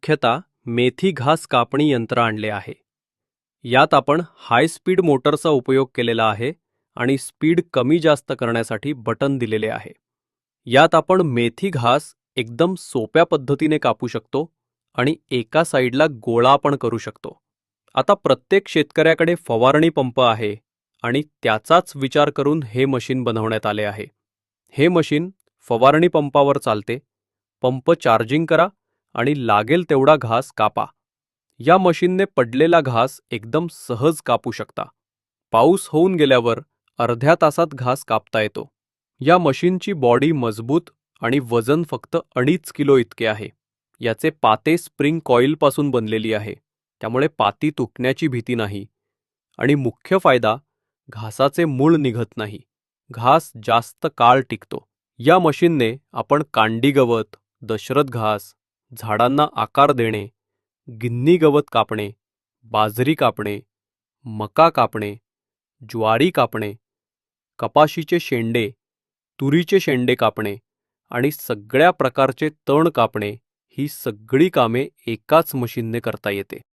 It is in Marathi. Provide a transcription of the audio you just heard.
मुख्यतः मेथी घास कापणी यंत्र आणले आहे. यात आपण हाय स्पीड मोटरचा उपयोग केलेला आहे आणि स्पीड कमी जास्त करण्यासाठी बटन दिलेले आहे. यात आपण मेथी घास एकदम सोप्या पद्धतीने कापू शकतो आणि एका साईडला गोळा पण करू शकतो. आता प्रत्येक शेतकऱ्याकडे फवारणी पंप आहे आणि त्याचाच विचार करून हे मशीन बनवण्यात आले आहे. हे मशीन फवारणी पंपावर चालते. पंप चार्जिंग करा आणि लागेल तेवढा घास कापा. या मशीनने पडलेला घास एकदम सहज कापू शकता. पाऊस होऊन गेल्यावर अर्ध्या तासात घास कापता येतो. या मशीनची बॉडी मजबूत आणि वजन फक्त 2.5 किलो इतके आहे. याचे पाते स्प्रिंग कॉइलपासून बनलेली आहे, त्यामुळे पाती तुटण्याची भीती नाही. आणि मुख्य फायदा, घासाचे मूळ निघत नाही. घास जास्त काळ टिकतो. या मशीनने आपण कांडी गवत, दशरथ घास, झाडांना आकार देणे, गिन्नी गवत कापणे, बाजरी कापणे, मका कापणे, ज्वारी कापणे, कपाशीचे शेंडे, तुरीचे शेंडे कापणे आणि सगळ्या प्रकारचे तण कापणे ही सगळी कामे एकाच मशीनने करता येते.